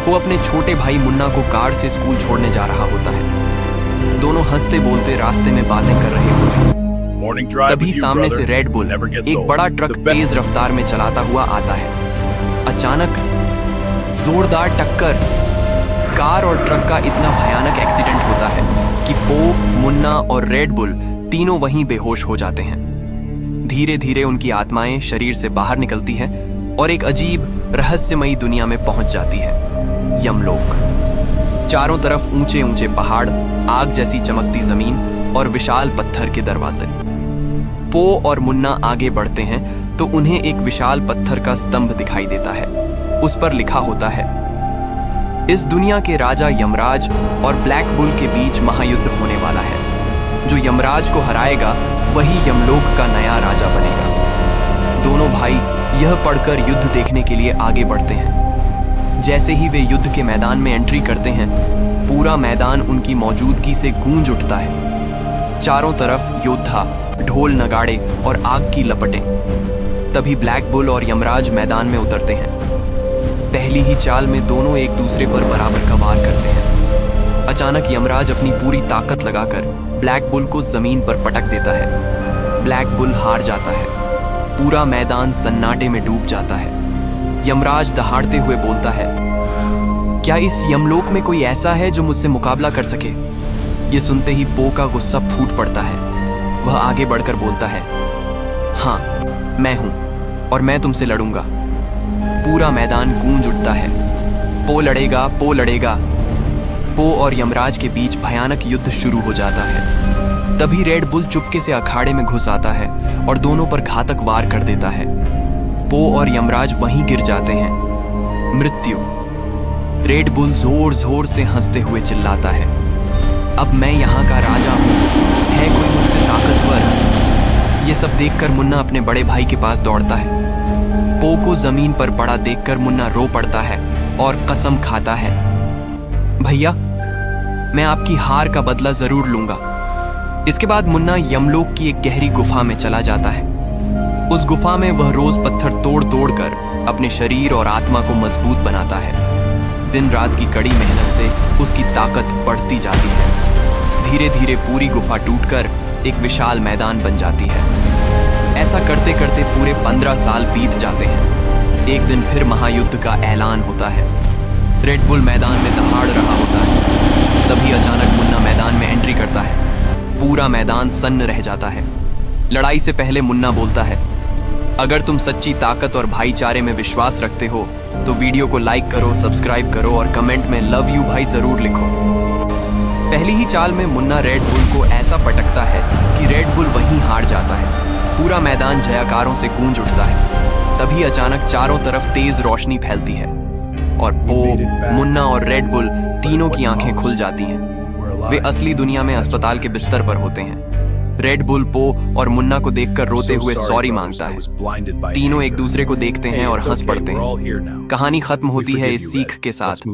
वो अपने छोटे भाई मुन्ना को कार से स्कूल छोड़ने जा रहा होता है। दोनों हंसते बोलते रास्ते में बातें कर रहे होते हैं। तभी सामने से रेड बुल एक बड़ा ट्रक तेज रफ्तार में चलाता हुआ आता है। अचानक जोरदार टक्कर, कार और ट्रक का इतना भयानक एक्सीडेंट होता है कि पो, मुन्ना और रेड बुल तीनों वहीं बेहोश हो जाते हैं। धीरे धीरे उनकी आत्माएं शरीर से बाहर निकलती हैं और एक अजीब रहस्यमयी दुनिया में पहुंच जाती है, यमलोक। चारों तरफ ऊंचे ऊंचे पहाड़, आग जैसी चमकती जमीन और विशाल पत्थर के दरवाजे। पो और मुन्ना आगे बढ़ते हैं तो उन्हें एक विशाल पत्थर का स्तंभ दिखाई देता है। उस पर लिखा होता है, इस दुनिया के राजा यमराज और ब्लैक बुल के बीच महायुद्ध होने वाला है। जो यमराज को हराएगा वही यमलोक का नया राजा बनेगा। दोनों भाई यह पढ़कर युद्ध देखने के लिए आगे बढ़ते हैं। जैसे ही वे युद्ध के मैदान में एंट्री करते हैं, पूरा मैदान उनकी मौजूदगी से गूंज उठता है। चारों तरफ योद्धा, ढोल नगाड़े और आग की लपटें। तभी ब्लैक बुल और यमराज मैदान में उतरते हैं। पहली ही चाल में दोनों एक दूसरे पर बराबर का वार करते हैं। अचानक यमराज अपनी पूरी ताकत लगाकर ब्लैक बुल को जमीन पर पटक देता है। ब्लैक बुल हार जाता है। पूरा मैदान सन्नाटे में डूब जाता है। यमराज दहाड़ते हुए बोलता है, क्या इस यमलोक में कोई ऐसा है जो मुझसे मुकाबला कर सके? ये सुनते ही पो का गुस्सा फूट पड़ता है। वह आगे बढ़कर बोलता है, हाँ, मैं हूं और मैं तुमसे लड़ूंगा। पूरा मैदान गूंज उठता है। पो लड़ेगा, पो लड़ेगा। पो और यमराज के बीच भयानक युद्ध शुरू हो जाता है। तभी रेड बुल चुपके से अखाड़े में घुस आता है और दोनों पर घातक वार कर देता है। पो और यमराज वहीं गिर जाते हैं। मृत्यु। रेड बुल जोर जोर से हंसते हुए चिल्लाता है, अब मैं यहाँ का राजा हूँ, है कोई मुझसे ताकतवर? ये सब देखकर मुन्ना अपने बड़े भाई के पास दौड़ता है। पो को जमीन पर पड़ा देखकर मुन्ना रो पड़ता है और कसम खाता है, भैया, मैं आपकी हार का बदला जरूर लूंगा। इसके बाद मुन्ना यमलोक की एक गहरी गुफा में चला जाता है। उस गुफा में वह रोज पत्थर तोड़ तोड़ कर अपने शरीर और आत्मा को मजबूत बनाता है। दिन रात की कड़ी मेहनत से उसकी ताकत बढ़ती जाती है। धीरे धीरे पूरी गुफा टूटकर एक विशाल मैदान बन जाती है। ऐसा करते करते पूरे 15 साल बीत जाते हैं। एक दिन फिर महायुद्ध का ऐलान होता है। रेड बुल मैदान में दहाड़ रहा होता है। तभी अचानक मुन्ना मैदान में एंट्री करता है। पूरा मैदान सन्न रह जाता है। लड़ाई से पहले मुन्ना बोलता है, अगर तुम सच्ची ताकत और भाईचारे में विश्वास रखते हो तो वीडियो को लाइक करो, सब्सक्राइब करो और कमेंट में लव यू भाई जरूर लिखो। पहली ही चाल में मुन्ना रेड बुल को ऐसा पटकता है कि रेड बुल वहीं हार जाता है। पूरा मैदान जयकारों से गूंज उठता है। तभी अचानक चारों तरफ तेज रोशनी फैलती है और पो, मुन्ना और रेड बुल तीनों की आंखें खुल जाती हैं। वे असली दुनिया में अस्पताल के बिस्तर पर होते हैं। रेड बुल पो और मुन्ना को देखकर रोते हुए सॉरी मांगता है। तीनों एक दूसरे को देखते हैं और हंस पड़ते हैं। कहानी खत्म होती है इस सीख के साथ,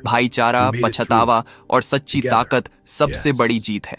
भाईचारा, पछतावा और सच्ची ताकत सबसे बड़ी जीत है।